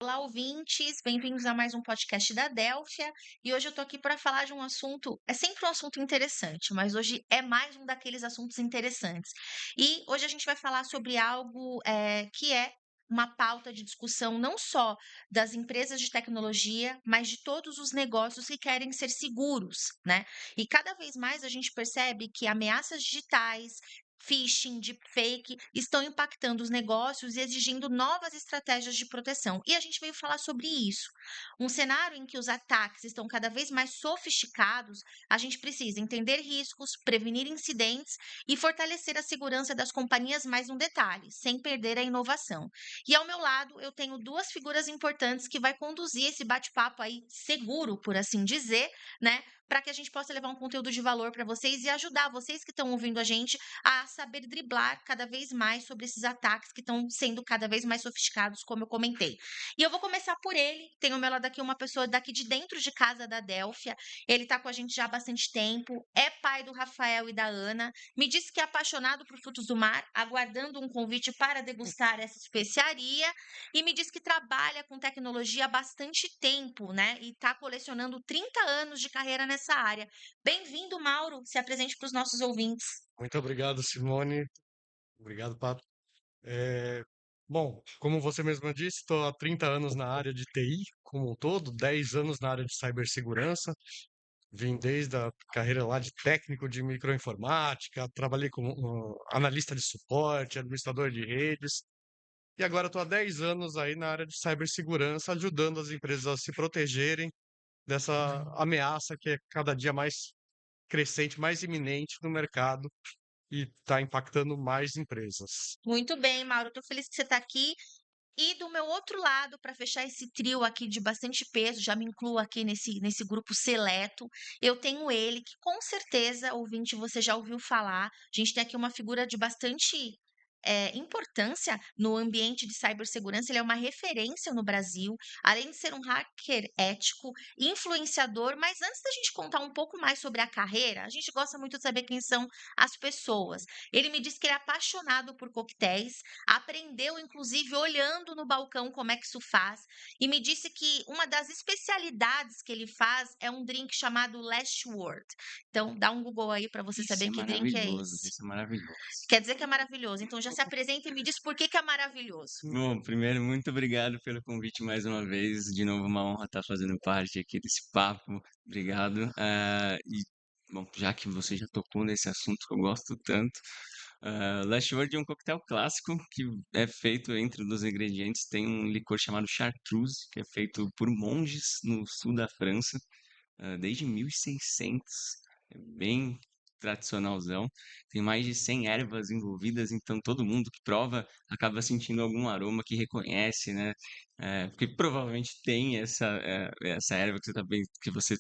Olá, ouvintes, bem-vindos a mais um podcast da Delphia. E hoje eu tô aqui para falar de um assunto, é sempre um assunto interessante, mas hoje é mais um daqueles assuntos interessantes. E hoje a gente vai falar sobre algo que é uma pauta de discussão não só das empresas de tecnologia, mas de todos os negócios que querem ser seguros, né? E cada vez mais a gente percebe que ameaças digitais, phishing, deepfake, estão impactando os negócios e exigindo novas estratégias de proteção. E a gente veio falar sobre isso. Um cenário em que os ataques estão cada vez mais sofisticados, a gente precisa entender riscos, prevenir incidentes e fortalecer a segurança das companhias mais no detalhe, sem perder a inovação. E ao meu lado, eu tenho duas figuras importantes que vai conduzir esse bate-papo aí seguro, por assim dizer, né? Para que a gente possa levar um conteúdo de valor para vocês e ajudar vocês que estão ouvindo a gente a saber driblar cada vez mais sobre esses ataques que estão sendo cada vez mais sofisticados, como eu comentei. E eu vou começar por ele. Tenho ao meu lado aqui uma pessoa daqui de dentro de casa da Delphia. Ele está com a gente já há bastante tempo, é pai do Rafael e da Ana. Me disse que é apaixonado por frutos do mar, aguardando um convite para degustar essa especiaria. E me diz que trabalha com tecnologia há bastante tempo, né? E está colecionando 30 anos de carreira nessa área. Bem-vindo, Mauro. Se apresente para os nossos ouvintes. Muito obrigado, Simone. Obrigado, Pato. É, Bom, como você mesma disse, estou há 30 anos na área de TI como um todo, 10 anos na área de cibersegurança. Vim desde a carreira lá de técnico de microinformática, trabalhei como analista de suporte, administrador de redes, e agora estou há 10 anos aí na área de cibersegurança, ajudando as empresas a se protegerem dessa ameaça que é cada dia mais crescente, mais iminente no mercado e está impactando mais empresas. Muito bem, Mauro. Estou feliz que você está aqui. E do meu outro lado, para fechar esse trio aqui de bastante peso, já me incluo aqui nesse grupo seleto, eu tenho ele, que com certeza, ouvinte, você já ouviu falar. A gente tem aqui uma figura de bastante importância no ambiente de cibersegurança, ele é uma referência no Brasil, além de ser um hacker ético, influenciador, mas antes da gente contar um pouco mais sobre a carreira, a gente gosta muito de saber quem são as pessoas. Ele me disse que ele é apaixonado por coquetéis, aprendeu inclusive olhando no balcão como é que isso faz, e me disse que uma das especialidades que ele faz é um drink chamado Last Word. Então, dá um Google aí para você Isso saber é que drink é maravilhoso, esse. isso é maravilhoso. Quer dizer que é maravilhoso. Então já se apresenta e me diz por que que é maravilhoso. Bom, primeiro, muito obrigado pelo convite mais uma vez. De novo, uma honra estar fazendo parte aqui desse papo. Obrigado. Bom, já que você já tocou nesse assunto que eu gosto tanto, Last Word é um coquetel clássico que é feito entre um dos ingredientes. Tem um licor chamado Chartreuse, que é feito por monges no sul da França, desde 1600. É bem tradicionalzão. Tem mais de 100 ervas envolvidas, então todo mundo que prova acaba sentindo algum aroma que reconhece, né? Porque provavelmente tem essa erva que você tá bem, que você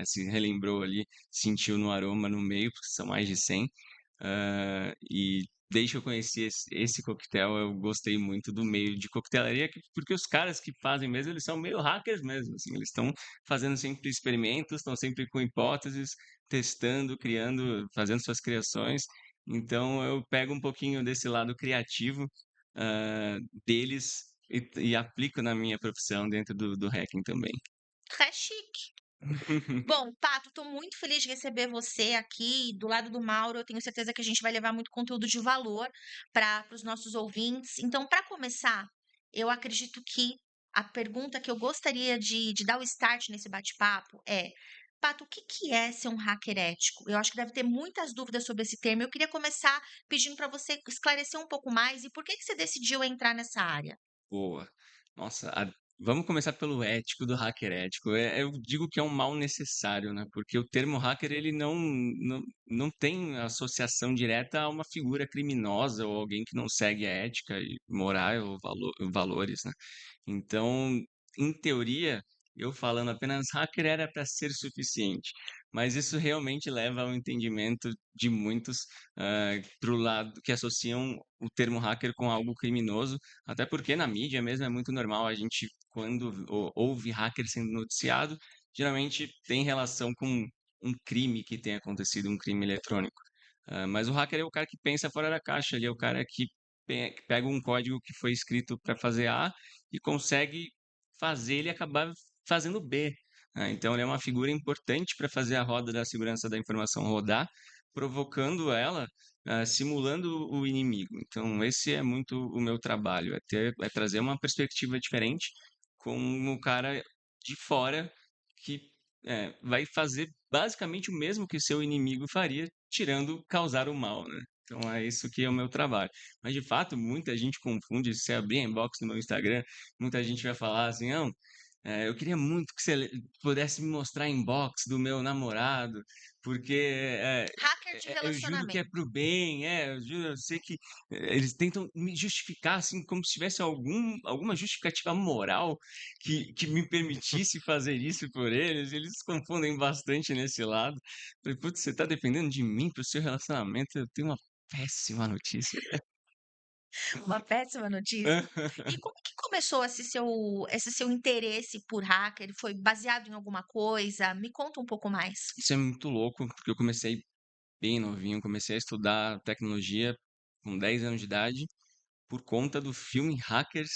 se relembrou ali, sentiu no aroma no meio, porque são mais de 100. E desde que eu conheci esse coquetel, eu gostei muito do meio de coquetelaria, porque os caras que fazem mesmo, eles são meio hackers mesmo, assim, eles estão fazendo sempre experimentos, estão sempre com hipóteses, testando, criando, fazendo suas criações. Então eu pego um pouquinho desse lado criativo, ah, deles e aplico na minha profissão dentro do hacking também. É chique. Bom, Pato, estou muito feliz de receber você aqui do lado do Mauro. Eu tenho certeza que a gente vai levar muito conteúdo de valor para os nossos ouvintes. Então, para começar, eu acredito que a pergunta que eu gostaria de dar o start nesse bate-papo é: Pato, o que que é ser um hacker ético? Eu acho que deve ter muitas dúvidas sobre esse termo. Eu queria começar pedindo para você esclarecer um pouco mais e por que que você decidiu entrar nessa área? Boa. Nossa, vamos começar pelo ético do hacker ético. Eu digo que é um mal necessário, né? Porque o termo hacker ele não tem associação direta a uma figura criminosa ou alguém que não segue a ética e moral ou valores, né? Então, em teoria, eu falando apenas hacker era para ser suficiente, mas isso realmente leva ao entendimento de muitos para o lado que associam o termo hacker com algo criminoso, até porque na mídia mesmo é muito normal a gente, quando ouve hacker sendo noticiado, geralmente tem relação com um crime que tem acontecido, um crime eletrônico. Mas o hacker é o cara que pensa fora da caixa, ele é o cara que pega um código que foi escrito para fazer A e consegue fazer ele acabar fazendo B, né. Então ele é uma figura importante para fazer a roda da segurança da informação rodar, provocando ela, simulando o inimigo. Então esse é muito o meu trabalho, é trazer uma perspectiva diferente com o cara de fora que, vai fazer basicamente o mesmo que seu inimigo faria, tirando causar o mal, né. Então é isso que é o meu trabalho. Mas de fato, muita gente confunde, se você abrir a inbox no meu Instagram, muita gente vai falar assim: "Não, eu queria muito que você pudesse me mostrar a inbox do meu namorado, porque, Hacker de eu juro que é relacionamento. pro bem, eu juro, eu sei que", eles tentam me justificar, assim, como se tivesse alguma justificativa moral que me permitisse fazer isso por eles confundem bastante nesse lado. Falei: "Putz, você tá dependendo de mim para o seu relacionamento, eu tenho uma péssima notícia". Uma péssima notícia. E como que começou esse seu interesse por hacker? Foi baseado em alguma coisa? Me conta um pouco mais. Isso é muito louco, porque eu comecei bem novinho, comecei a estudar tecnologia com 10 anos de idade, por conta do filme Hackers,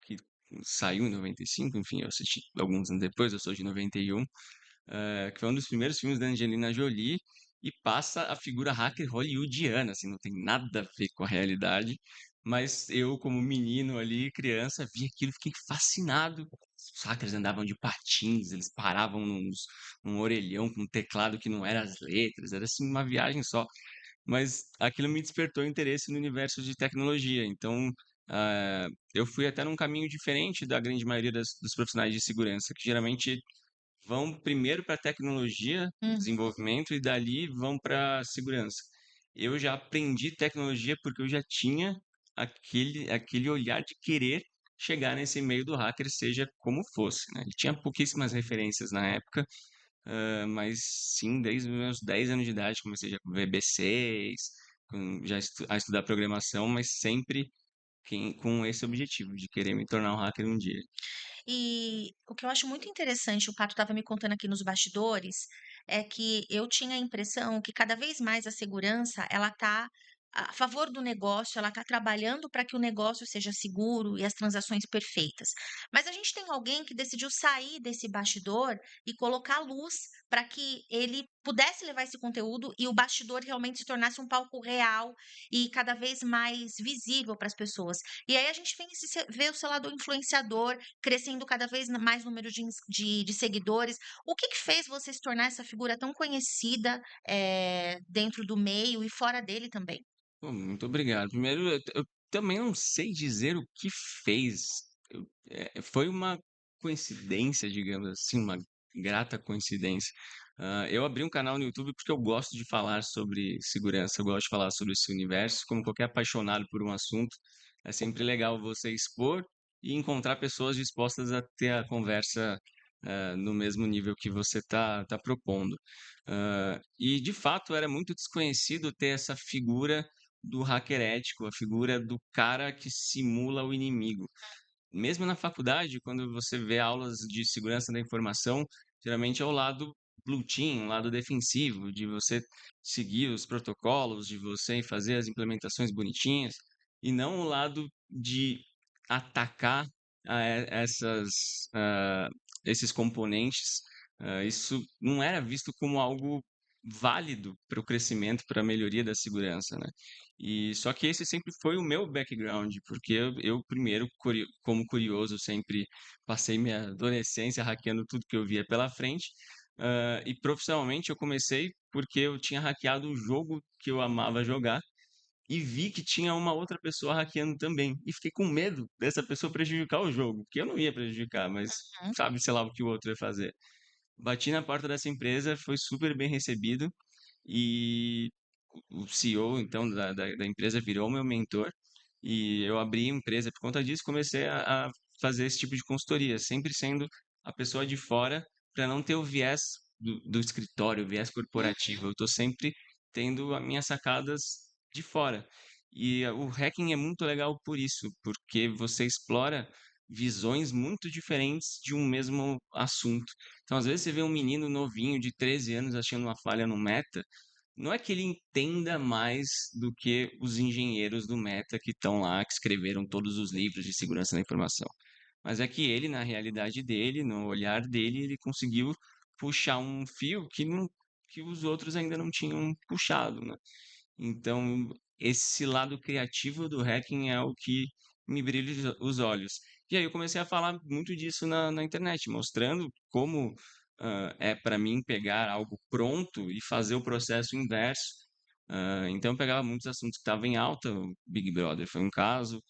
que saiu em 95, enfim, eu assisti alguns anos depois, eu sou de 91, que foi um dos primeiros filmes da Angelina Jolie, e passa a figura hacker hollywoodiana, assim, não tem nada a ver com a realidade, mas eu, como menino ali, criança, vi aquilo e fiquei fascinado. Os hackers andavam de patins, eles paravam num orelhão com um teclado que não era as letras, era assim uma viagem só. Mas aquilo me despertou interesse no universo de tecnologia, então, eu fui até num caminho diferente da grande maioria dos profissionais de segurança, que geralmente vão primeiro para tecnologia, Uhum. desenvolvimento e dali vão para segurança. Eu já aprendi tecnologia porque eu já tinha aquele olhar de querer chegar nesse meio do hacker, seja como fosse, né. E tinha pouquíssimas referências na época, mas sim, desde os meus 10 anos de idade comecei já com VB6, com já a estudar programação, mas sempre com esse objetivo de querer me tornar um hacker um dia. E o que eu acho muito interessante, o Pato estava me contando aqui nos bastidores, é que eu tinha a impressão que cada vez mais a segurança, ela está a favor do negócio, ela está trabalhando para que o negócio seja seguro e as transações perfeitas. Mas a gente tem alguém que decidiu sair desse bastidor e colocar luz para que ele pudesse levar esse conteúdo e o bastidor realmente se tornasse um palco real e cada vez mais visível para as pessoas. E aí a gente vem vê o seu lado influenciador, crescendo cada vez mais número de seguidores. O que que fez você se tornar essa figura tão conhecida, dentro do meio e fora dele também? Pô, muito obrigado. Primeiro, eu também não sei dizer o que fez. Foi uma coincidência, digamos assim, uma grata coincidência. Eu abri um canal no YouTube porque eu gosto de falar sobre segurança, eu gosto de falar sobre esse universo. Como qualquer apaixonado por um assunto, é sempre legal você expor e encontrar pessoas dispostas a ter a conversa, no mesmo nível que você tá propondo. E de fato era muito desconhecido ter essa figura do hacker ético, a figura do cara que simula o inimigo. Mesmo na faculdade, quando você vê aulas de segurança da informação, geralmente é o lado blue team, o lado defensivo, de você seguir os protocolos, de você fazer as implementações bonitinhas, e não o lado de atacar esses componentes. Isso não era visto como algo válido para o crescimento, para a melhoria da segurança, né? E só que esse sempre foi o meu background, porque eu primeiro, como curioso, sempre passei minha adolescência hackeando tudo que eu via pela frente. E profissionalmente eu comecei porque eu tinha hackeado o jogo que eu amava jogar e vi que tinha uma outra pessoa hackeando também. E fiquei com medo dessa pessoa prejudicar o jogo, que eu não ia prejudicar, mas Hum. sabe, sei lá, o que o outro ia fazer. Bati na porta dessa empresa, foi super bem recebido e o CEO, então, da empresa virou meu mentor e eu abri a empresa por conta disso, comecei a fazer esse tipo de consultoria, sempre sendo a pessoa de fora para não ter o viés do escritório, o viés corporativo. Eu estou sempre tendo as minhas sacadas de fora. E o hacking é muito legal por isso, porque você explora visões muito diferentes de um mesmo assunto. Então, às vezes, você vê um menino novinho de 13 anos achando uma falha no Meta, não é que ele entenda mais do que os engenheiros do Meta que estão lá, que escreveram todos os livros de segurança da informação. Mas é que ele, na realidade dele, no olhar dele, ele conseguiu puxar um fio que os outros ainda não tinham puxado, né? Então, esse lado criativo do hacking é o que me brilha os olhos. E aí eu comecei a falar muito disso na internet, mostrando como é para mim pegar algo pronto e fazer o processo inverso. Então eu pegava muitos assuntos que estavam em alta, o Big Brother foi um caso,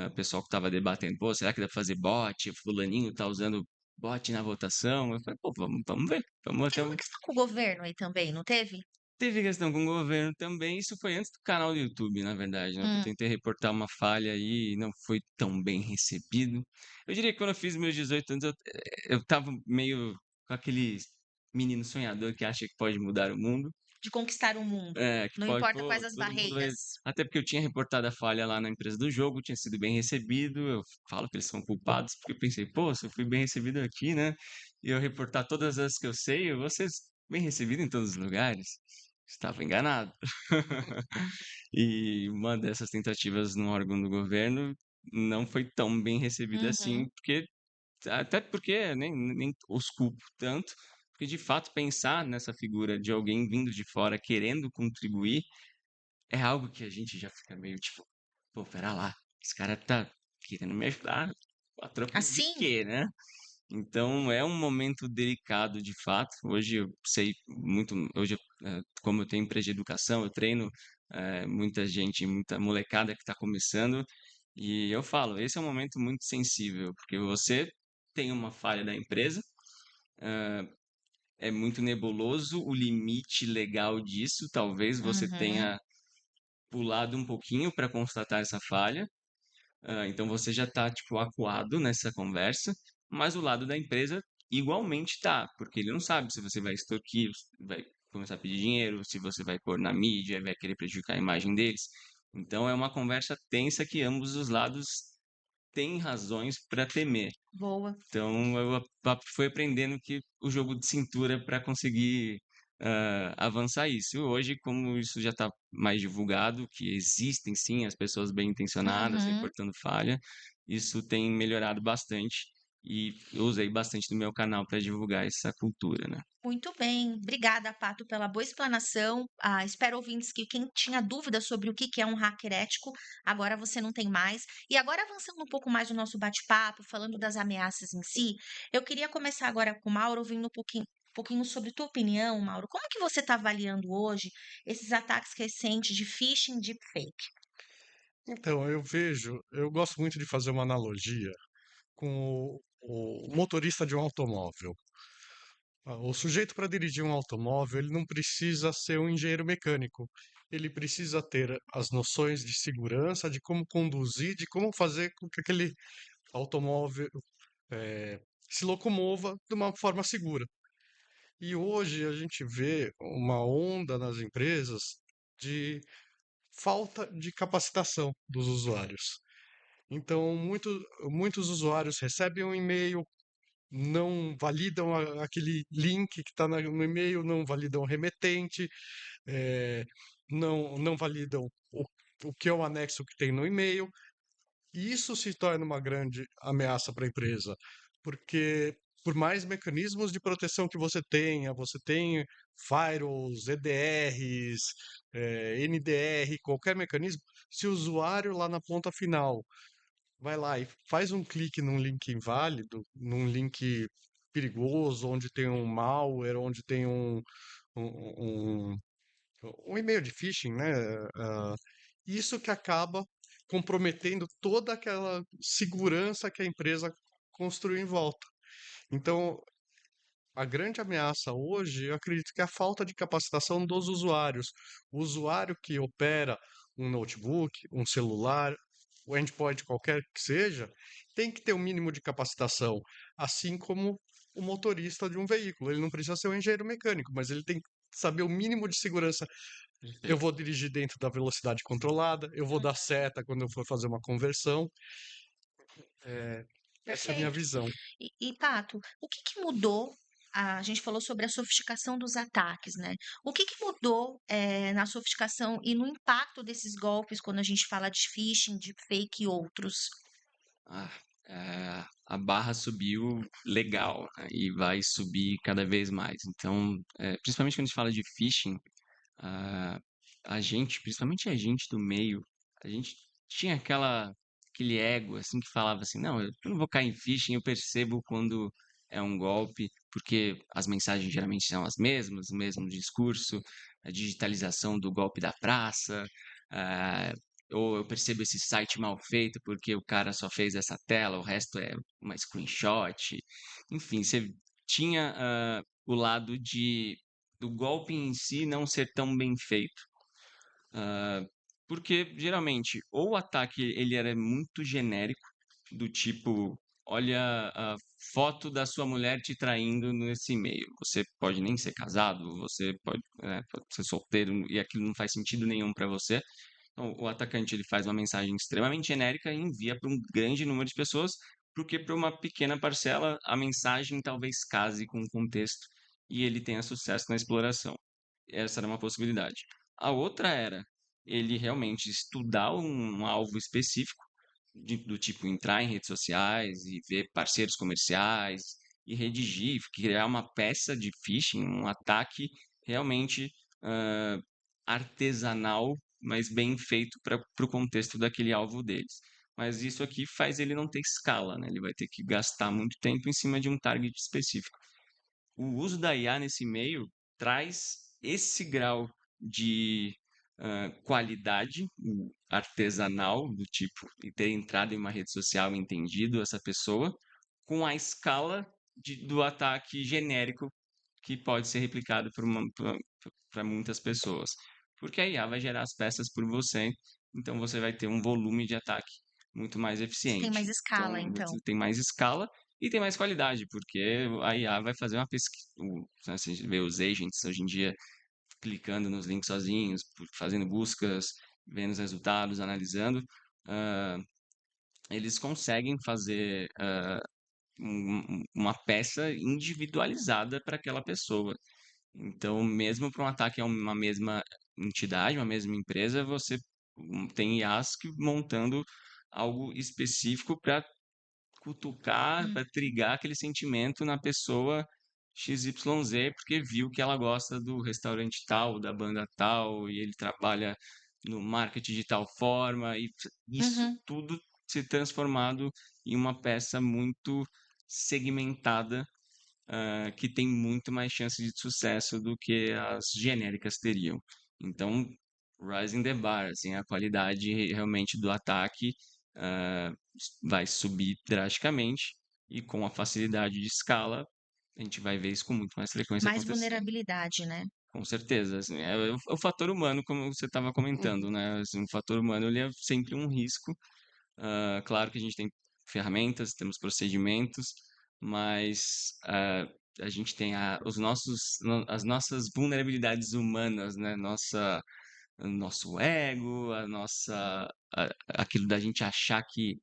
o pessoal que estava debatendo, pô, será que dá para fazer bot? Fulaninho tá usando bot na votação. Eu falei, pô, vamos ver, vamos até Teve uma questão com o governo aí também, não teve? Teve questão com o governo também, isso foi antes do canal do YouTube, na verdade, né, que eu Hum, tentei reportar uma falha aí e não foi tão bem recebido. Eu diria que quando eu fiz meus 18 anos, eu estava meio com aquele menino sonhador que acha que pode mudar o mundo. de conquistar o mundo, Que não pode, importa pô, quais as todo mundo vai. barreiras. Até porque eu tinha reportado a falha lá na empresa do jogo, tinha sido bem recebido. Eu falo que eles são culpados, porque eu pensei, pô, se eu fui bem recebido aqui, né? E eu reportar todas as que eu sei, eu vou ser bem recebido em todos os lugares. Estava enganado. E uma dessas tentativas no órgão do governo não foi tão bem recebida assim, Uhum. porque até porque nem os culpo tanto, porque de fato pensar nessa figura de alguém vindo de fora querendo contribuir é algo que a gente já fica meio tipo, pô, pera lá, esse cara tá querendo me ajudar, a troco de Assim, quê, né? Então é um momento delicado de fato. Hoje eu sei muito, hoje como eu tenho empresa de educação, eu treino muita gente, muita molecada que está começando e eu falo, esse é um momento muito sensível, porque você tem uma falha da empresa, é muito nebuloso o limite legal disso, talvez você uhum, tenha pulado um pouquinho para constatar essa falha, então você já está tipo acuado nessa conversa, mas o lado da empresa igualmente tá, porque ele não sabe se você vai extorquir, vai começar a pedir dinheiro, se você vai pôr na mídia, vai querer prejudicar a imagem deles. Então é uma conversa tensa que ambos os lados têm razões para temer. boa. Então eu fui aprendendo que o jogo de cintura para conseguir avançar isso. Hoje, como isso já está mais divulgado, que existem sim as pessoas bem intencionadas Uhum. reportando falha, isso tem melhorado bastante e eu usei bastante no meu canal para divulgar essa cultura, né? Muito bem, obrigada, Pato, pela boa explanação. Espero, ouvintes, que quem tinha dúvida sobre o que que é um hacker ético, agora você não tem mais. E agora, avançando um pouco mais no nosso bate-papo, falando das ameaças em si, eu queria começar agora com o Mauro, ouvindo um pouquinho sobre tua opinião, Mauro. Como que você está avaliando hoje esses ataques recentes de phishing e deepfake? Então, eu gosto muito de fazer uma analogia com o motorista de um automóvel. O sujeito para dirigir um automóvel, ele não precisa ser um engenheiro mecânico. Ele precisa ter as noções de segurança, de como conduzir, de como fazer com que aquele automóvel eh, se locomova de uma forma segura. E hoje a gente vê uma onda nas empresas de falta de capacitação dos usuários. Então, muitos usuários recebem um e-mail, não validam aquele link que está no e-mail, não validam o remetente, não validam o que é o anexo que tem no e-mail. E isso se torna uma grande ameaça para a empresa, porque por mais mecanismos de proteção que você tem firewalls, EDRs, NDR, qualquer mecanismo, se o usuário lá na ponta final vai lá e faz um clique num link inválido, num link perigoso, onde tem um malware, onde tem um, um e-mail de phishing, né? ah, Isso que acaba comprometendo toda aquela segurança que a empresa construiu em volta. Então, a grande ameaça hoje, eu acredito que é a falta de capacitação dos usuários. O usuário que opera um notebook, um celular, o endpoint qualquer que seja, tem que ter um mínimo de capacitação, assim como o motorista de um veículo. Ele não precisa ser um engenheiro mecânico, mas ele tem que saber o mínimo de segurança. Eu Perfeito. vou dirigir dentro da velocidade controlada, eu vou dar seta quando eu for fazer uma conversão. É, essa é a minha Perfeito. visão. E, Pato, o que que mudou? a gente falou sobre a sofisticação dos ataques, né? O que que mudou, na sofisticação e no impacto desses golpes quando a gente fala de phishing, de fake e outros? Ah, a barra subiu legal, né, e vai subir cada vez mais. Então, principalmente quando a gente fala de phishing, ah, a gente, principalmente a gente do meio, a gente tinha aquele ego, assim, que falava assim, não, eu não vou cair em phishing, eu percebo quando é um golpe, porque as mensagens geralmente são as mesmas, o mesmo discurso, a digitalização do golpe da praça, ah, ou eu percebo esse site mal feito porque o cara só fez essa tela, o resto é uma screenshot. Enfim, você tinha o lado do golpe em si não ser tão bem feito. Ah, porque geralmente ou o ataque ele era muito genérico, do tipo, olha a foto da sua mulher te traindo nesse e-mail. Você pode nem ser casado, você pode ser solteiro e aquilo não faz sentido nenhum para você. Então, o atacante ele faz uma mensagem extremamente genérica e envia para um grande número de pessoas, porque para uma pequena parcela a mensagem talvez case com o contexto e ele tenha sucesso na exploração. Essa era uma possibilidade. A outra era ele realmente estudar um alvo específico, do tipo entrar em redes sociais e ver parceiros comerciais e redigir, criar uma peça de phishing, um ataque realmente ah, artesanal, mas bem feito para o contexto daquele alvo deles. Mas isso aqui faz ele não ter escala, né? Ele vai ter que gastar muito tempo em cima de um target específico. O uso da IA nesse meio traz esse grau de qualidade artesanal, do tipo, e ter entrado em uma rede social e entendido essa pessoa, com a escala do ataque genérico que pode ser replicado para muitas pessoas. Porque a IA vai gerar as peças por você, então você vai ter um volume de ataque muito mais Você tem mais eficiente. escala, Então, você então. tem mais escala e tem mais qualidade, porque a IA vai fazer uma pesquisa. Você vê os agents hoje em dia clicando nos links sozinhos, fazendo buscas, vendo os resultados, analisando. ah, Eles conseguem fazer uma peça individualizada para aquela pessoa. Então, mesmo para um ataque a uma mesma entidade, uma mesma empresa, você tem IAs que montando algo específico para cutucar, Hum, para trigar aquele sentimento na pessoa XYZ, porque viu que ela gosta do restaurante tal, da banda tal, e ele trabalha no marketing de tal forma, e isso uhum. tudo se transformado em uma peça muito segmentada, que tem muito mais chance de sucesso do que as genéricas teriam. Então, Rising the Bar, assim, a qualidade realmente do ataque ah, vai subir drasticamente e com a facilidade de escala, a gente vai ver isso com muito mais frequência Mais acontecendo. vulnerabilidade, né? Com certeza, assim, é o fator humano, como você estava comentando, né? Assim, o fator humano ele é sempre um risco. Claro que a gente tem ferramentas, temos procedimentos, mas a gente tem as nossas vulnerabilidades humanas, né? Nosso ego, aquilo da gente achar que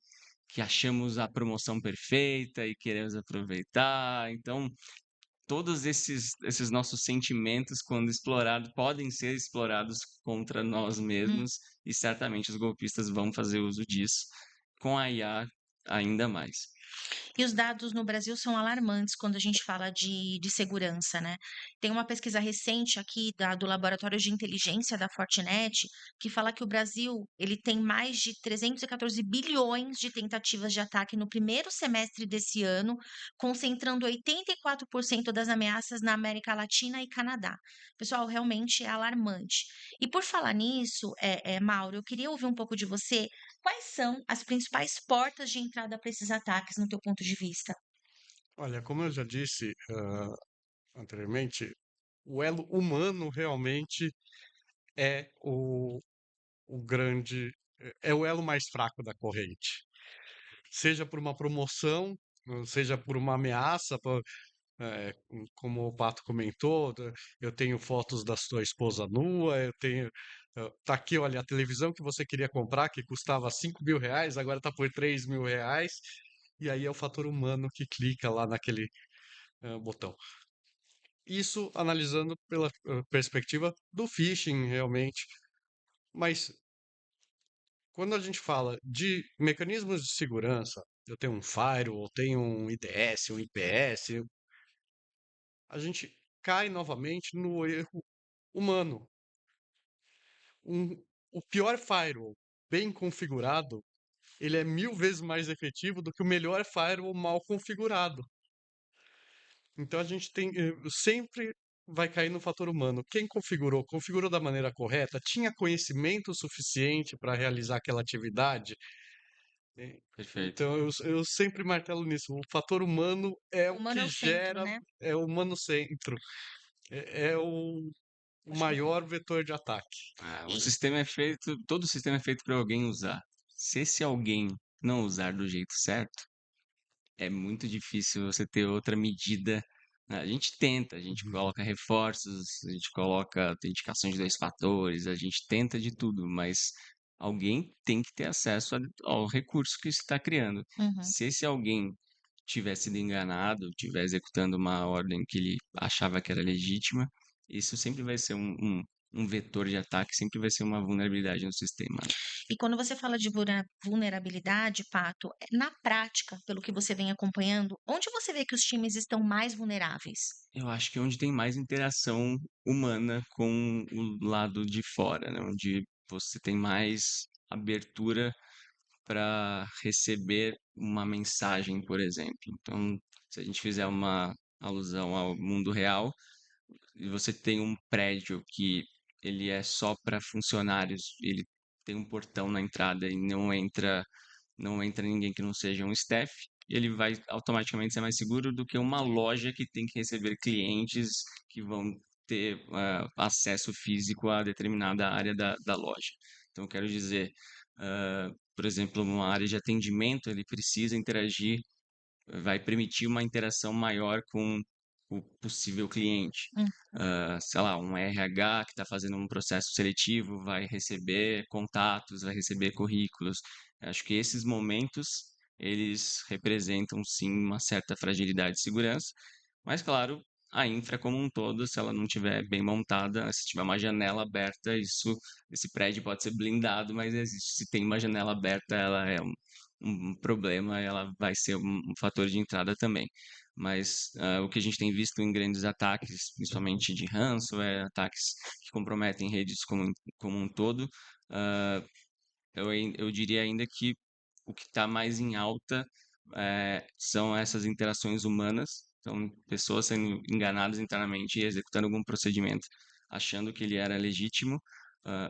achamos a promoção perfeita e queremos aproveitar. Então, todos esses nossos sentimentos, quando explorados, podem ser explorados contra nós Hum. mesmos, e certamente os golpistas vão fazer uso disso, com a IA ainda mais. E os dados no Brasil são alarmantes quando a gente fala de segurança, né? Tem uma pesquisa recente aqui do Laboratório de Inteligência da Fortinet que fala que o Brasil ele tem mais de 314 bilhões de tentativas de ataque no primeiro semestre desse ano, concentrando 84% das ameaças na América Latina e Canadá. Pessoal, realmente é alarmante. E por falar nisso, Mauro, eu queria ouvir um pouco de você. Quais são as principais portas de entrada para esses ataques, no teu ponto de vista? Olha, como eu já disse, anteriormente, o elo humano realmente é o grande, é o elo mais fraco da corrente. Seja por uma promoção, seja por uma ameaça, como o Pato comentou, eu tenho fotos da sua esposa nua, eu tenho. Tá aqui, olha, a televisão que você queria comprar, que custava R$ 5.000, agora tá por R$ 3.000, e aí é o fator humano que clica lá naquele botão. Isso analisando pela perspectiva do phishing, realmente. Mas quando a gente fala de mecanismos de segurança, eu tenho um firewall, tenho um IDS, um IPS, a gente cai novamente no erro humano. O pior firewall bem configurado, ele é 1000 vezes mais efetivo do que o melhor firewall mal configurado. Então a gente tem sempre vai cair no fator humano. Quem configurou, configurou da maneira correta, tinha conhecimento suficiente para realizar aquela atividade. né? Perfeito. Então eu sempre martelo nisso. O fator humano é O o humano é que o centro, gera, né? é o humano centro, é o Acho que maior vetor de ataque. O sistema é feito, todo sistema é feito para alguém usar. Se esse alguém não usar do jeito certo, é muito difícil você ter outra medida. A gente tenta, a gente Uhum. coloca reforços, a gente coloca autenticação de 2 fatores, a gente tenta de tudo, mas alguém tem que ter acesso ao recurso que você está criando. Uhum. Se esse alguém tiver sido enganado, estiver executando uma ordem que ele achava que era legítima, isso sempre vai ser um vetor de ataque, sempre vai ser uma vulnerabilidade no sistema, né? E quando você fala de vulnerabilidade, Pato, na prática, pelo que você vem acompanhando, onde você vê que os times estão mais vulneráveis? Eu acho que é onde tem mais interação humana com o lado de fora, né? Onde você tem mais abertura para receber uma mensagem, por exemplo. Então, se a gente fizer uma alusão ao mundo real, e você tem um prédio que ele é só para funcionários, ele tem um portão na entrada e não entra ninguém que não seja um staff, ele vai automaticamente ser mais seguro do que uma loja que tem que receber clientes que vão ter acesso físico a determinada área da loja. Então, quero dizer, por exemplo, uma área de atendimento, ele precisa interagir, vai permitir uma interação maior com o possível cliente. Hum. Sei lá, um RH que está fazendo um processo seletivo vai receber contatos, vai receber currículos. Acho que esses momentos, eles representam sim uma certa fragilidade de segurança, mas claro, a infra como um todo, se ela não estiver bem montada, se tiver uma janela aberta, esse prédio pode ser blindado, mas existe, se tem uma janela aberta, ela é um problema, ela vai ser um fator de entrada também. Mas o que a gente tem visto em grandes ataques, principalmente de ransomware, ataques que comprometem redes como um todo, ah, eu diria ainda que o que está mais em alta são essas interações humanas, então pessoas sendo enganadas internamente e executando algum procedimento achando que ele era legítimo,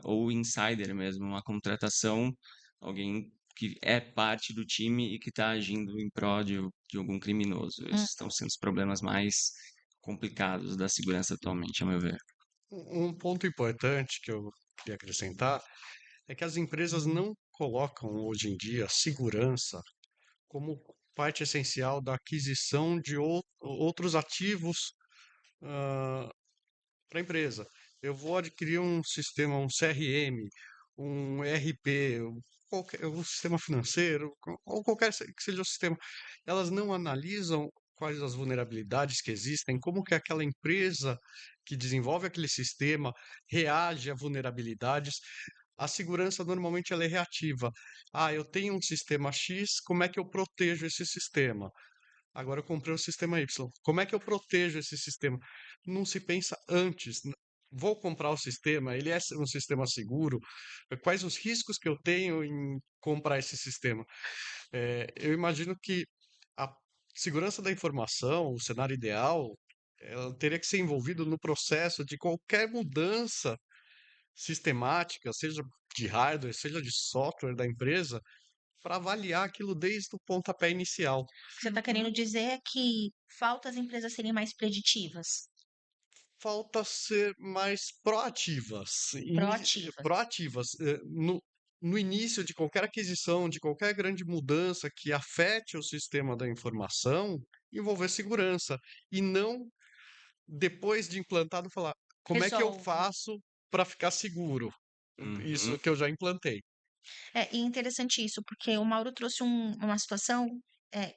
ou insider mesmo, uma contratação, alguém que é parte do time e que está agindo em prol de algum criminoso. Hum. Esses estão sendo os problemas mais complicados da segurança atualmente, a meu ver. Um ponto importante que eu queria acrescentar é que as empresas não colocam hoje em dia segurança como parte essencial da aquisição de outros ativos para a empresa. Eu vou adquirir um sistema, um CRM, um ERP, um sistema financeiro, ou qualquer que seja o sistema. Elas não analisam quais as vulnerabilidades que existem, como que aquela empresa que desenvolve aquele sistema reage a vulnerabilidades. A segurança normalmente ela é reativa. Ah, eu tenho um sistema X, como é que eu protejo esse sistema? Agora eu comprei o sistema Y. Como é que eu protejo esse sistema? Não se pensa antes. Vou comprar o sistema, ele é um sistema seguro? Quais os riscos que eu tenho em comprar esse sistema? Eu imagino que a segurança da informação, o cenário ideal, ela teria que ser envolvido no processo de qualquer mudança sistemática, seja de hardware, seja de software da empresa, para avaliar aquilo desde o pontapé inicial. O que você está querendo dizer é que falta as empresas serem mais preditivas, Falta ser mais proativas, proativas. proativas no início de qualquer aquisição, de qualquer grande mudança que afete o sistema da informação, envolver segurança e não depois de implantado falar como é que eu Resolve. faço para ficar seguro? Isso Uhum. que eu já implantei. E interessante isso, porque o Mauro trouxe uma situação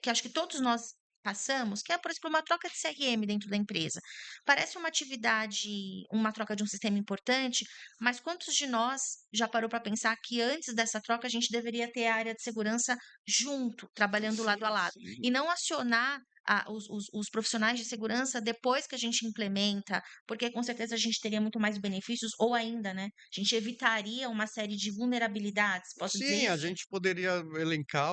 que acho que todos nós passamos, que é, por exemplo, uma troca de CRM dentro da empresa. Parece uma atividade, uma troca de um sistema importante, mas quantos de nós já parou para pensar que antes dessa troca a gente deveria ter a área de segurança junto, trabalhando lado a Sim, lado, sim. e não acionar os profissionais de segurança depois que a gente implementa, porque com certeza a gente teria muito mais benefícios, ou ainda, né? A gente evitaria uma série de vulnerabilidades, posso dizer Sim, a isso? gente poderia elencar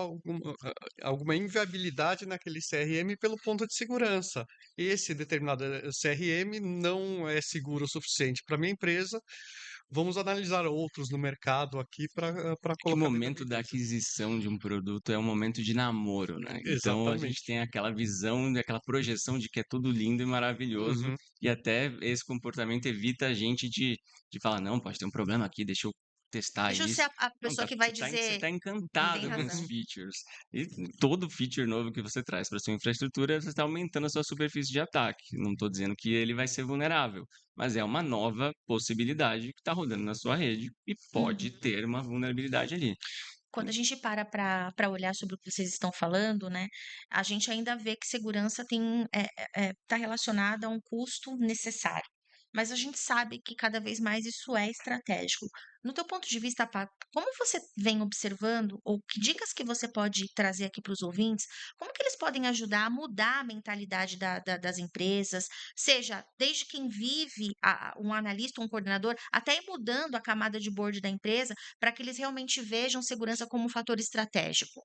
alguma inviabilidade naquele CRM pelo ponto de segurança. Esse determinado CRM não é seguro o suficiente para minha empresa. Vamos analisar outros no mercado aqui para Que o colocar dentro da minha momento da empresa. aquisição de um produto é um momento de namoro, né? Então a gente Exatamente. tem aquela visão, aquela projeção de que é tudo lindo e maravilhoso, Uhum. e até esse comportamento evita a gente de falar, não, pode ter um problema aqui, deixa eu testar Deixa eu ser isso. a Não, pessoa que vai você dizer, tá tem encantado com os razão. features. E todo feature novo que você traz para sua infraestrutura, você está aumentando a sua superfície de ataque. Não estou dizendo que ele vai ser vulnerável, mas é uma nova possibilidade que está rodando na sua rede e pode Uhum. ter uma vulnerabilidade ali. Quando a gente para olhar sobre o que vocês estão falando, né, a gente ainda vê que segurança tá relacionada a um custo necessário. Mas a gente sabe que cada vez mais isso é estratégico. No teu ponto de vista, Paco, como você vem observando, ou que dicas que você pode trazer aqui para os ouvintes, como que eles podem ajudar a mudar a mentalidade das empresas, seja desde quem vive, um analista, um coordenador, até ir mudando a camada de board da empresa, para que eles realmente vejam segurança como um fator estratégico.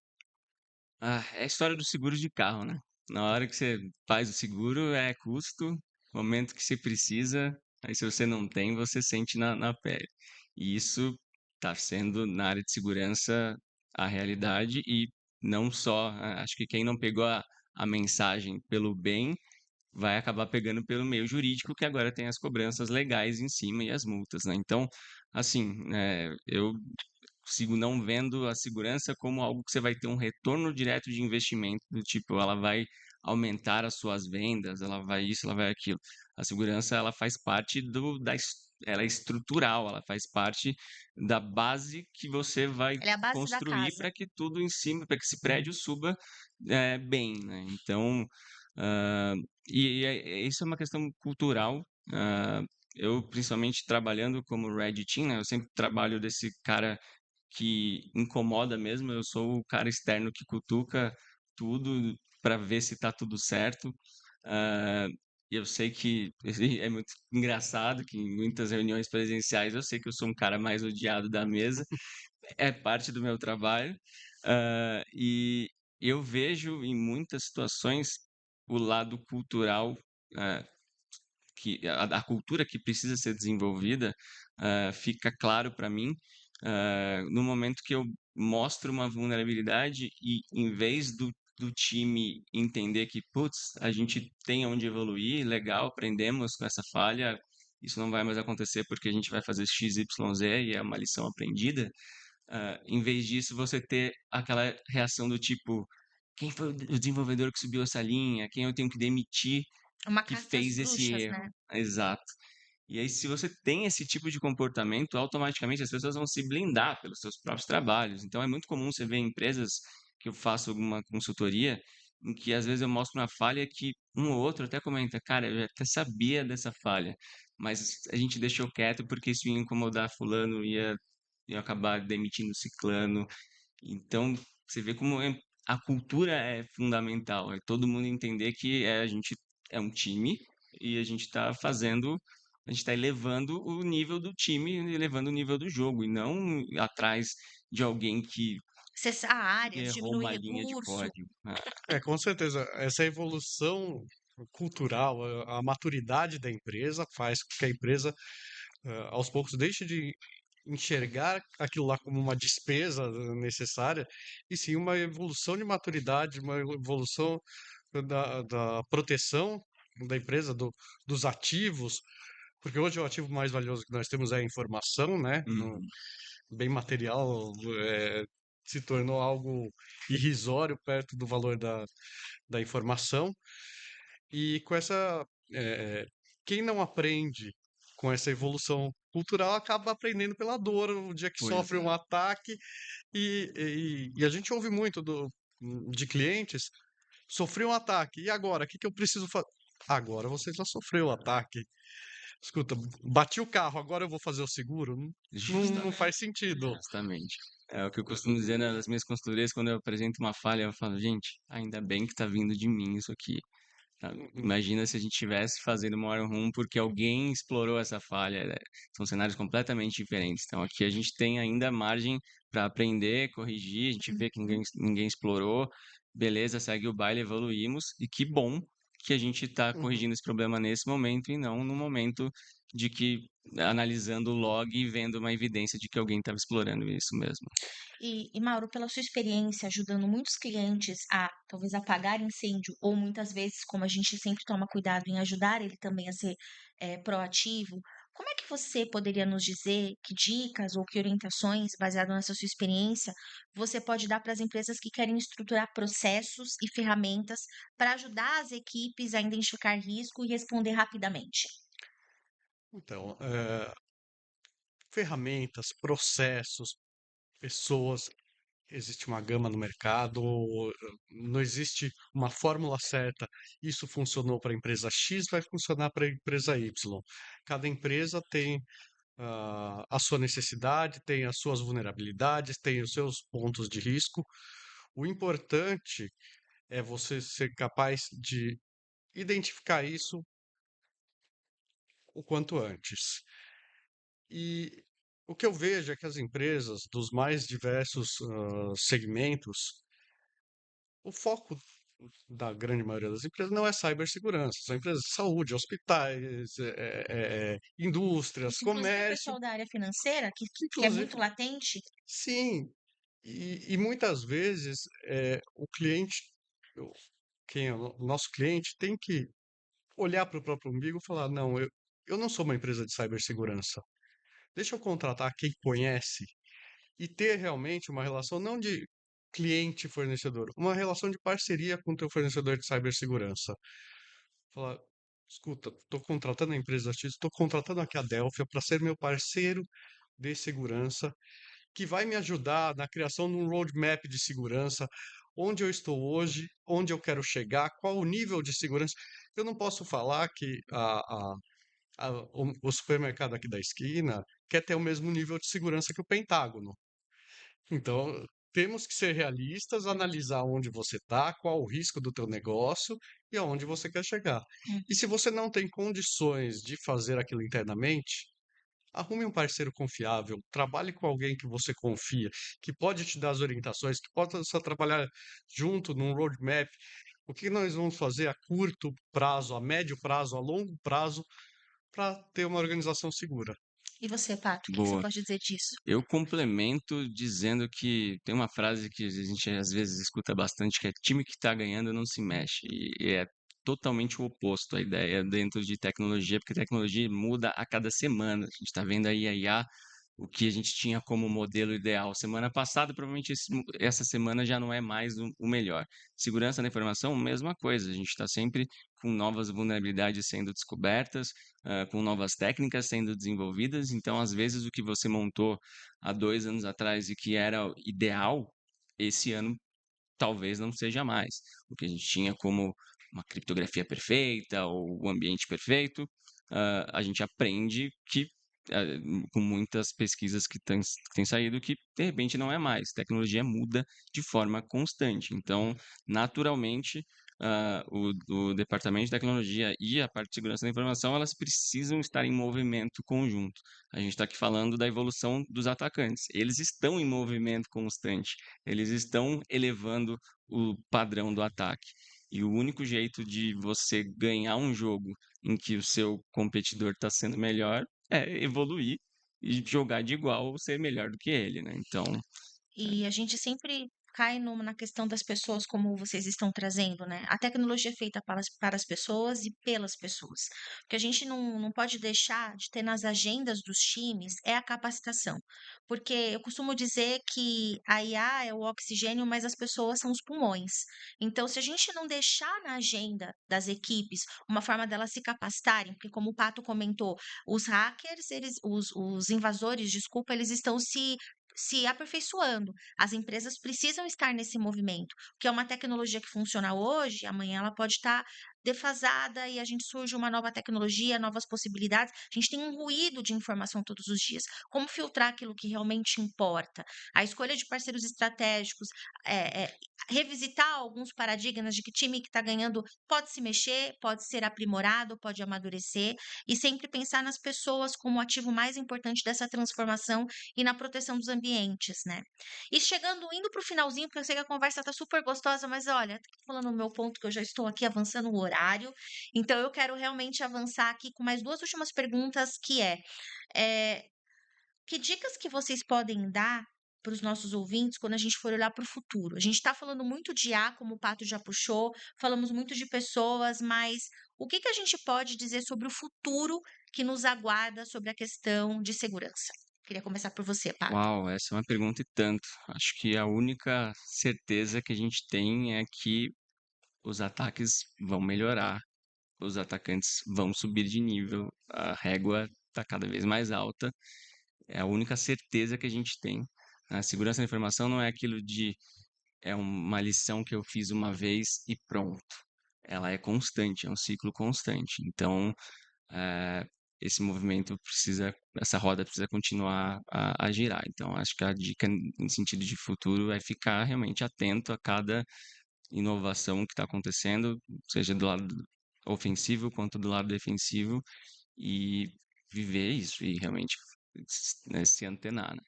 Ah, é a história do seguro de carro, né? Na hora que você faz o seguro, é custo, momento que você precisa, aí se você não tem, você sente na pele. E isso está sendo, na área de segurança, a realidade e não só. Acho que quem não pegou a mensagem pelo bem vai acabar pegando pelo meio jurídico, que agora tem as cobranças legais em cima e as multas, né? Então, assim, eu sigo não vendo a segurança como algo que você vai ter um retorno direto de investimento, do tipo, ela vai aumentar as suas vendas, ela vai isso, ela vai aquilo. A segurança, ela faz parte ela é estrutural, ela faz parte da base que você vai Ela é a base da construir casa. para que tudo em cima, para que esse prédio suba bem, né? Então, ah, isso é uma questão cultural. Eu, principalmente trabalhando como Red Team, né, eu sempre trabalho desse cara que incomoda mesmo. Eu sou o cara externo que cutuca tudo para ver se tá tudo certo. Ah, eu sei que é muito engraçado que em muitas reuniões presenciais eu sei que eu sou um cara mais odiado da mesa, é parte do meu trabalho. E eu vejo em muitas situações o lado cultural, ah, a cultura que precisa ser desenvolvida, fica claro para mim, no momento que eu mostro uma vulnerabilidade e em vez do time entender que, putz, a gente tem onde evoluir, legal, aprendemos com essa falha, isso não vai mais acontecer porque a gente vai fazer X, Y, Z e é uma lição aprendida. Em vez disso, você ter aquela reação do tipo, quem foi o desenvolvedor que subiu essa linha? Quem eu tenho que demitir Uma que caça às fez esse bruxas, erro? né? Exato. E aí, se você tem esse tipo de comportamento, automaticamente as pessoas vão se blindar pelos seus próprios trabalhos. Então, é muito comum você ver em empresas que eu faço alguma consultoria, em que às vezes eu mostro uma falha que um ou outro até comenta, cara, eu até sabia dessa falha, mas a gente deixou quieto porque isso ia incomodar fulano, ia acabar demitindo ciclano. Então, você vê como a cultura é fundamental, é todo mundo entender que a gente é um time e a gente está elevando o nível do time, e elevando o nível do jogo, e não atrás de alguém que Cessar áreas, errou diminuir uma linha de recurso. código. Ah, Com certeza, essa evolução cultural, a maturidade da empresa faz com que a empresa, aos poucos, deixe de enxergar aquilo lá como uma despesa necessária, e sim uma evolução de maturidade, uma evolução da proteção da empresa, dos ativos, porque hoje o ativo mais valioso que nós temos é a informação, né? uhum. Bem material, se tornou algo irrisório perto do valor da informação. E com essa, eh, quem não aprende com essa evolução cultural acaba aprendendo pela dor, o dia que Pois sofre um é. ataque. E a gente ouve muito de clientes sofri um ataque, e agora? O que que eu preciso fazer? Agora você já sofreu o ataque. Escuta, bati o carro, agora eu vou fazer o seguro? Não Justamente, faz sentido. justamente. É o que eu costumo dizer nas minhas consultorias quando eu apresento uma falha, eu falo, gente, ainda bem que tá vindo de mim isso aqui. Sabe? Uhum, Imagina se a gente tivesse fazendo uma War Room porque alguém explorou essa falha. São cenários completamente diferentes. Então aqui a gente tem ainda margem para aprender, corrigir. A gente vê que Uhum. ninguém explorou. Beleza, segue o baile, evoluímos. E que bom que a gente está uhum. corrigindo esse problema nesse momento e não no momento de que analisando o log e vendo uma evidência de que alguém estava explorando isso mesmo. Mauro, pela sua experiência ajudando muitos clientes a talvez apagar incêndio, ou muitas vezes, como a gente sempre toma cuidado em ajudar ele também a ser proativo, como é que você poderia nos dizer que dicas ou que orientações, baseado nessa sua experiência, você pode dar para as empresas que querem estruturar processos e ferramentas para ajudar as equipes a identificar risco e responder rapidamente? Então, ferramentas, processos, pessoas, existe uma gama no mercado, não existe uma fórmula certa. Isso funcionou para a empresa X, vai funcionar para a empresa Y. Cada empresa tem a sua necessidade, tem as suas vulnerabilidades, tem os seus pontos de risco. O importante é você ser capaz de identificar isso o quanto antes. E o que eu vejo é que as empresas dos mais diversos segmentos, o foco da grande maioria das empresas não é cibersegurança, são empresas de saúde, hospitais, indústrias, Inclusive o comércio, pessoal da área financeira, que é muito inclusive, latente. sim, e muitas vezes o cliente, o- quem é o nosso cliente, tem que olhar para o próprio umbigo e falar, não, eu não sou uma empresa de cibersegurança. Deixa eu contratar quem conhece e ter realmente uma relação não de cliente e fornecedor, uma relação de parceria com o teu fornecedor de cibersegurança. Falar, escuta, estou contratando a empresa X, estou contratando aqui a Delphia para ser meu parceiro de segurança, que vai me ajudar na criação de um roadmap de segurança, onde eu estou hoje, onde eu quero chegar, qual o nível de segurança. Eu não posso falar que o supermercado aqui da esquina quer ter o mesmo nível de segurança que o Pentágono. Então, temos que ser realistas, analisar onde você está, qual o risco do teu negócio e aonde você quer chegar. E se você não tem condições de fazer aquilo internamente, arrume um parceiro confiável, trabalhe com alguém que você confia, que pode te dar as orientações, que possa trabalhar junto num roadmap. O que nós vamos fazer a curto prazo, a médio prazo, a longo prazo, para ter uma organização segura. E você, Pato, o que você Boa. pode dizer disso? Eu complemento dizendo que tem uma frase que a gente às vezes escuta bastante, que é time que está ganhando não se mexe. E é totalmente o oposto a ideia dentro de tecnologia, porque tecnologia muda a cada semana. A gente está vendo aí a IA, o que a gente tinha como modelo ideal semana passada, provavelmente essa semana já não é mais o melhor. Segurança da informação, mesma coisa. A gente está sempre com novas vulnerabilidades sendo descobertas, com novas técnicas sendo desenvolvidas. Então, às vezes, o que você montou há 2 anos atrás e que era ideal, esse ano talvez não seja mais. O que a gente tinha como uma criptografia perfeita ou o ambiente perfeito, a gente aprende que com muitas pesquisas que têm saído que de repente não é mais. Tecnologia muda de forma constante. Então, naturalmente, o departamento de tecnologia e a parte de segurança da informação, elas precisam estar em movimento conjunto. A gente está aqui falando da evolução dos atacantes. Eles estão em movimento constante. Eles estão elevando o padrão do ataque. E o único jeito de você ganhar um jogo em que o seu competidor está sendo melhor é evoluir e jogar de igual ou ser melhor do que ele, né? Então, E a gente sempre cai na questão das pessoas, como vocês estão trazendo, né? A tecnologia é feita para as pessoas e pelas pessoas. O que a gente não pode deixar de ter nas agendas dos times é a capacitação. Porque eu costumo dizer que a IA é o oxigênio, mas as pessoas são os pulmões. Então, se a gente não deixar na agenda das equipes uma forma delas se capacitarem, porque como o Pato comentou, os hackers, os invasores, desculpa, eles estão se se aperfeiçoando. As empresas precisam estar nesse movimento, porque é uma tecnologia que funciona hoje, amanhã ela pode estar defasada e a gente surge uma nova tecnologia, novas possibilidades. A gente tem um ruído de informação todos os dias. Como filtrar aquilo que realmente importa? A escolha de parceiros estratégicos, é, é, revisitar alguns paradigmas de que time que está ganhando pode se mexer, pode ser aprimorado, pode amadurecer, e sempre pensar nas pessoas como o ativo mais importante dessa transformação e na proteção dos ambientes, né? E chegando, indo para o finalzinho, porque eu sei que a conversa está super gostosa, mas olha, tô falando o meu ponto que eu já estou aqui avançando o horário, então eu quero realmente avançar aqui com mais duas últimas perguntas, que é que dicas que vocês podem dar para os nossos ouvintes quando a gente for olhar para o futuro? A gente está falando muito de A, como o Pato já puxou, falamos muito de pessoas, mas o que que a gente pode dizer sobre o futuro que nos aguarda sobre a questão de segurança? Queria começar por você, Pato. Uau, essa é uma pergunta e tanto. Acho que a única certeza que a gente tem é que os ataques vão melhorar, os atacantes vão subir de nível, a régua está cada vez mais alta. É a única certeza que a gente tem. A segurança da informação não é aquilo de é uma lição que eu fiz uma vez e pronto. Ela é constante, é um ciclo constante. Então, eh, esse movimento precisa, essa roda precisa continuar a girar. Então, acho que a dica em sentido de futuro é ficar realmente atento a cada inovação que está acontecendo, seja do lado ofensivo quanto do lado defensivo, e viver isso e realmente né, se antenar, né?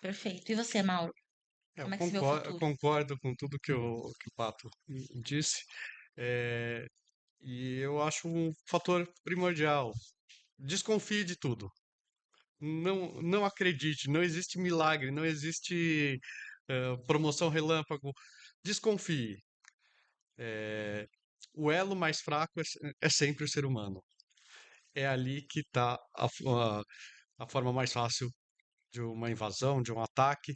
Perfeito. E você, Mauro? Eu Como é que se vê o futuro? concordo com tudo que o Pato disse. É, e eu acho um fator primordial. Desconfie de tudo. Não acredite, não existe milagre, não existe promoção relâmpago. Desconfie. O elo mais fraco é sempre o ser humano. É ali que está a forma mais fácil de uma invasão, de um ataque.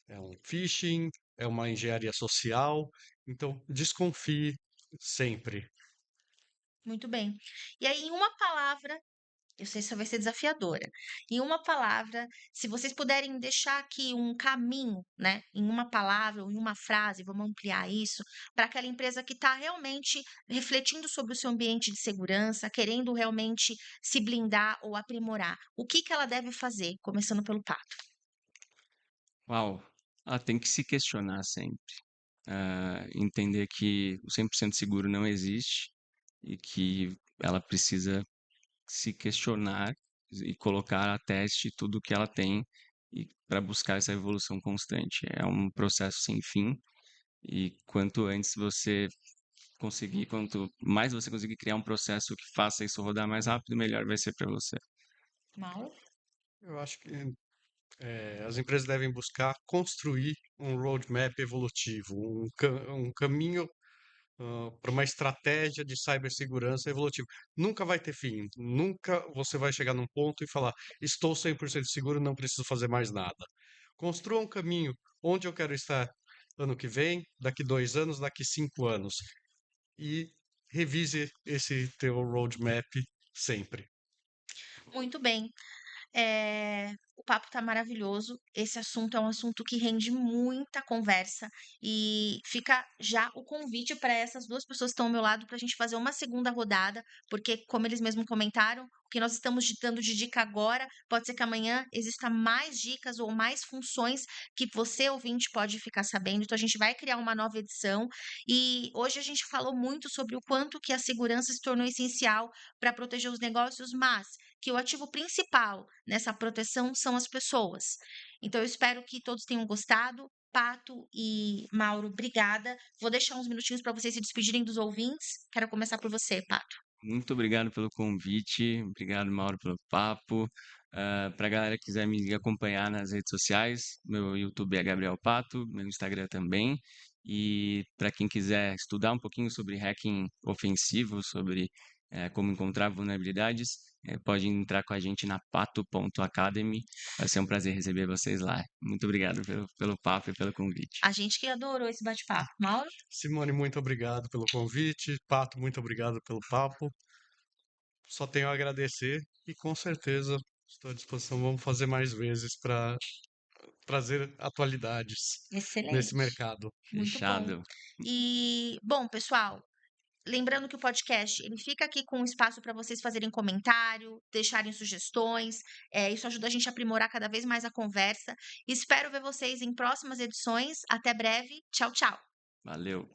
É um phishing, é uma engenharia social. Então, desconfie sempre. Muito bem. E aí, em uma palavra, eu sei que essa vai ser desafiadora. Em uma palavra, se vocês puderem deixar aqui um caminho, né? Em uma palavra ou em uma frase, vamos ampliar isso, para aquela empresa que está realmente refletindo sobre o seu ambiente de segurança, querendo realmente se blindar ou aprimorar. O que que ela deve fazer? Começando pelo Pato. Uau! Tem que se questionar sempre. Entender que o 100% seguro não existe e que ela precisa se questionar e colocar a teste tudo que ela tem e para buscar essa evolução constante. É um processo sem fim e quanto antes você conseguir, quanto mais você conseguir criar um processo que faça isso rodar mais rápido, melhor vai ser para você. Mauro? Eu acho que as empresas devem buscar construir um roadmap evolutivo, um caminho para uma estratégia de cibersegurança evolutiva. Nunca vai ter fim, nunca você vai chegar num ponto e falar: estou 100% seguro, não preciso fazer mais nada. Construa um caminho onde eu quero estar ano que vem, daqui 2 anos, daqui 5 anos. E revise esse teu roadmap sempre. Muito bem. O papo tá maravilhoso. Esse assunto é um assunto que rende muita conversa e fica já o convite para essas duas pessoas que estão ao meu lado para a gente fazer uma segunda rodada, porque, como eles mesmos comentaram, o que nós estamos dando de dica agora, pode ser que amanhã exista mais dicas ou mais funções que você, ouvinte, pode ficar sabendo. Então, a gente vai criar uma nova edição e hoje a gente falou muito sobre o quanto que a segurança se tornou essencial para proteger os negócios, mas que o ativo principal nessa proteção são as pessoas. Então, eu espero que todos tenham gostado. Pato e Mauro, obrigada. Vou deixar uns minutinhos para vocês se despedirem dos ouvintes. Quero começar por você, Pato. Muito obrigado pelo convite, obrigado, Mauro, pelo papo. Para a galera que quiser me acompanhar nas redes sociais, meu YouTube é Gabriel Pato, meu Instagram também. E para quem quiser estudar um pouquinho sobre hacking ofensivo, sobre como encontrar vulnerabilidades, pode entrar com a gente na pato.academy. Vai ser um prazer receber vocês lá. Muito obrigado pelo papo e pelo convite. A gente que adorou esse bate-papo. Mauro? Simone, muito obrigado pelo convite. Pato, muito obrigado pelo papo. Só tenho a agradecer e com certeza estou à disposição. Vamos fazer mais vezes para trazer atualidades nesse Excelente, mercado. muito bom. Fechado. E, bom, pessoal, lembrando que o podcast, ele fica aqui com um espaço para vocês fazerem comentário, deixarem sugestões. Isso ajuda a gente a aprimorar cada vez mais a conversa. Espero ver vocês em próximas edições. Até breve. Tchau, tchau. Valeu.